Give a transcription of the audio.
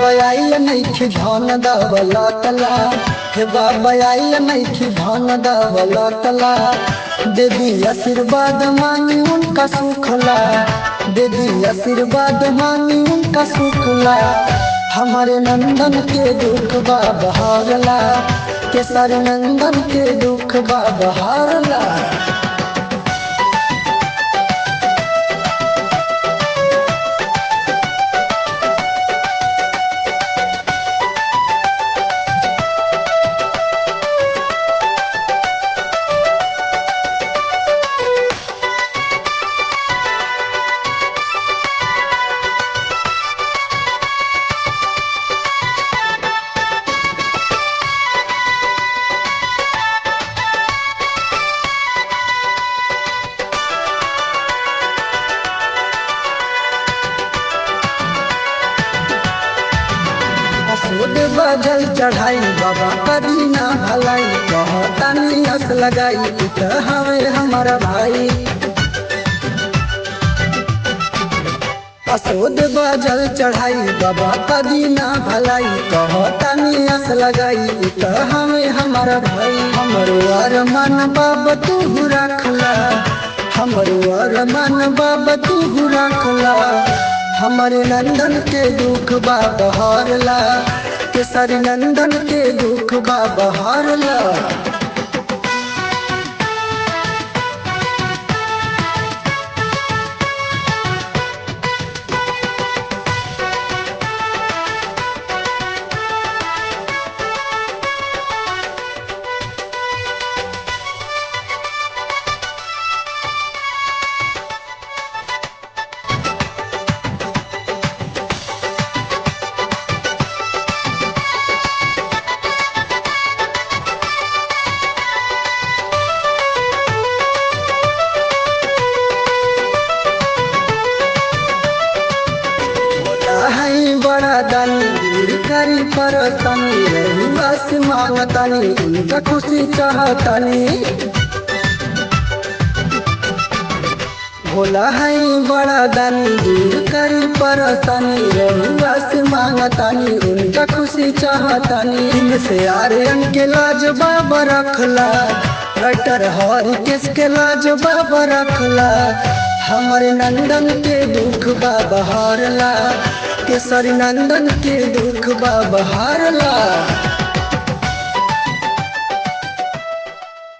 बाबा आइल नइखे धन दौलतला, हे बाबा आइल नइखे धन दौलतला। दे दी आशीर्वाद मांगी उनका सुखला, दे दी आशीर्वाद मांगी उनका सुखला। हमारे नंदन के दुख बा बहारला, केसरी नंदन के दुख बा बहारला। सूद बजल चढ़ाई बाबा कभी ना भलाई, कहतानी हंस लगाई त हवे हमारा भाई। सूद बजल चढ़ाई बाबा कभी ना भलाई, कहतानी हंस लगाई त हवे हमारा भाई। हमरो अरमान बाबा तू रखला, हमरो अरमान बाबा तू रखला। हमारे नंदन के दुख बा बहारला, केसरी नंदन के दुख बा बहारला। बड़ा दानी दूर करी परतनी, रही बस मांगतानी उनका खुशी चाहतानी। भोला है बड़ा दानी दूर करी परतनी, रही बस मांगतानी उनका खुशी चाहतानी। इनसे आर्यन के लाज बाबा रखला, राइटर हरि केस के लाज बाबा रखला। हमारे नंदन के दुख बा बहारला, केसरी नंदन के दुख बा बहारला।